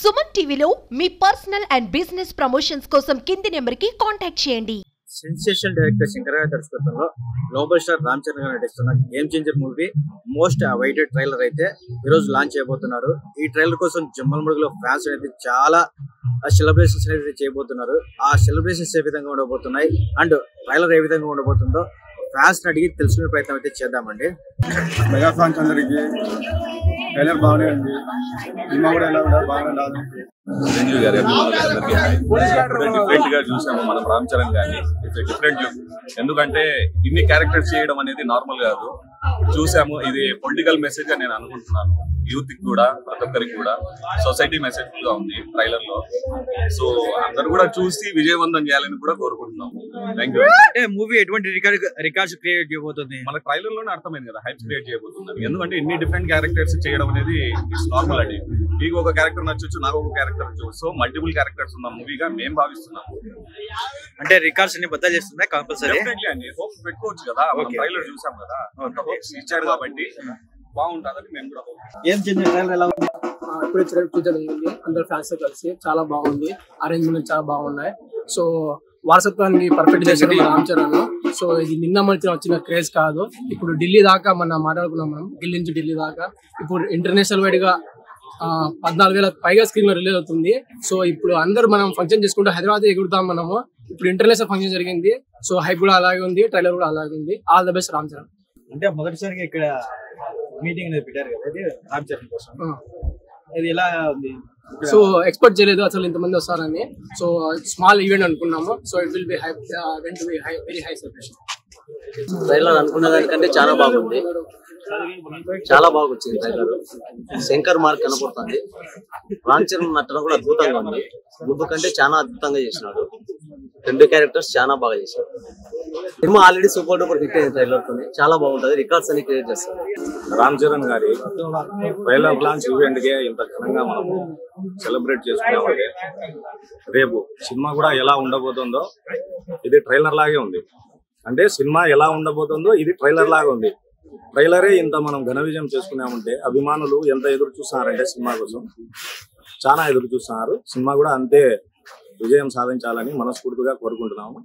సుమన్ టీవీలో మీ personal and business promotions కోసం కింది నెంబర్కి కాంటాక్ట్ చేయండి. సెన్సేషనల్ డైరెక్టర్ శంకర్ గారి దర్శకత్వంలో గ్లోబల్ స్టార్ రామ్ చరణ్ గారు నటిస్తున్న game changer movie most awaited trailer అయితే ఈరోజు లాంచ్ చేయబోతున్నారు. ఈ ట్రైలర్ కోసం జమ్మలమడుగులో ఫ్యాన్స్ అయితే చాలా సెలబ్రేషన్స్ అయితే చేయబోతున్నారు. ఆ సెలబ్రేషన్స్ ఏ విధంగా ఉండబోతున్నాయి అండ్ ట్రైలర్ ఏ విధంగా ఉండబోతుందో ఫ్యాన్స్ అడిగి తెలుసుకునే ప్రయత్నం అయితే చేద్దామండి. మెగా ఫ్యాన్స్ అందరికి ట్రైలర్ బాగానే ఉంది, సినిమా కూడా ఎలా ఉండాలి బాగానే చిరంజీవి గారి డిఫరెంట్ గా చూసాము మనం రామ్ చరణ్ గారిని. It's different look. ఎందుకంటే ఇన్ని క్యారెక్టర్స్ చేయడం అనేది నార్మల్ కాదు. చూసాము, ఇది పొలిటికల్ మెసేజ్ అని నేను అనుకుంటున్నాను. యూత్ కి కూడా, ప్రతి ఒక్కరికి కూడా సొసైటీ మెసేజ్ గా ఉంది ట్రైలర్ లో. సో అందరు కూడా చూసి విజయవంతం చేయాలని కూడా కోరుకుంటున్నాం. Thank you. అంటే మూవీ ఎటువంటి రికార్డ్స్ క్రియేట్ చేయబోతుంది? మన ట్రైలర్ లోనే అర్థమైంది కదా, హైప్స్ క్రియేట్ చేయబోతున్నారు. ఎందుకంటే ఇన్ని డిఫరెంట్ క్యారెక్టర్స్ చేయడం అనేది ఇట్స్ నార్మల్ అండి. మీకు ఒక క్యారెక్టర్ నచ్చొచ్చు, నాకు ఒక క్యారెక్టర్ నచ్చొచ్చు. సో మల్టిపుల్ క్యారెక్టర్స్ ఉన్న మూవీగా మేము భావిస్తున్నాం. అంటే రికార్డ్స్ ని బద్దలు చేస్తుందా? కంపల్సరీ అండి, హోప్స్ పెట్టుకోవచ్చు కదా. ట్రైలర్ చూసాం కదా, హోప్స్ ఇచ్చారు కాబట్టి బాగుంటుందని మేము కూడా. ఏం చేంజ్ ట్రైలర్ ఎలా ఉంది? ఇప్పుడే చూడడం ఉంది, అందరు ఫ్యాన్స్ తో కలిసి చాలా బాగుంది. అరేంజ్మెంట్ చాలా బాగున్నాయి. సో వారసత్వాన్ని పర్ఫెక్ట్ చేశారు రామ్ చరణ్. సో ఇది నిన్న మధ్య వచ్చిన క్రేజ్ కాదు. ఇప్పుడు ఢిల్లీ దాకా మనం మాట్లాడుకున్నాం. మనం ఢిల్లీ నుంచి ఢిల్లీ దాకా ఇప్పుడు ఇంటర్నేషనల్ వైడ్ గా 14,000 పైగా స్క్రీన్ లో రిలీజ్ అవుతుంది. సో ఇప్పుడు అందరూ మనం ఫంక్షన్ చేసుకుంటూ హైదరాబాద్ ఎగురుతాం మనము. ఇప్పుడు ఇంటర్నేషనల్ ఫంక్షన్ జరిగింది. సో హైప్ కూడా అలాగే ఉంది, ట్రైలర్ కూడా అలాగే ఉంది. All the best Ram Charan. అంటే మొదటిసారిగా ఇక్కడ మీటింగ్ అనేది పెట్టారు కదా, ఇది రామ్ చరణ్ కోసం. ఇది ఎలా ఉంది? సో ఎక్స్పెక్ట్ చేయలేదు అసలు ఇంతమంది వస్తారని. సో స్మాల్ ఈవెంట్ అనుకున్నాము. So it will be high, went to be high, very high celebration. Trailer అనుకున్న దానికంటే చాలా బాగుంది, చాలా బాగా వచ్చింది ట్రైలర్. శంకర్ మార్క్ కనపడుతుంది. రామ్ చరణ్ నటన కూడా అద్భుతంగా ఉంది. గుడ్డు కంటే చాలా అద్భుతంగా చేసినాడు. 2 క్యారెక్టర్స్ చాలా బాగా చేశాడు. Cinema already super duper hit అయింది. ట్రైలర్ తోనే చాలా బాగుంటది, రికార్డ్స్ అని క్రియేట్ చేస్తారు. రామ్ చరణ్ గారి ట్రైలర్ లాంచ్ ఈవెంట్ గా ఇంత ఘనంగా మనం సెలబ్రేట్ చేసుకున్నామంటే రేపు సినిమా కూడా ఎలా ఉండబోతుందో ఇది ట్రైలర్ లాగే ఉంది. అంటే సినిమా ఎలా ఉండబోతుందో ఇది ట్రైలర్ లాగా ఉంది. ట్రైలరే ఇంత మనం ఘన విజయం చేసుకున్నామంటే అభిమానులు ఎంత ఎదురు చూస్తున్నారంటే సినిమా కోసం చాలా ఎదురు చూస్తున్నారు. సినిమా కూడా అంతే విజయం సాధించాలని మనస్ఫూర్తిగా కోరుకుంటున్నాము.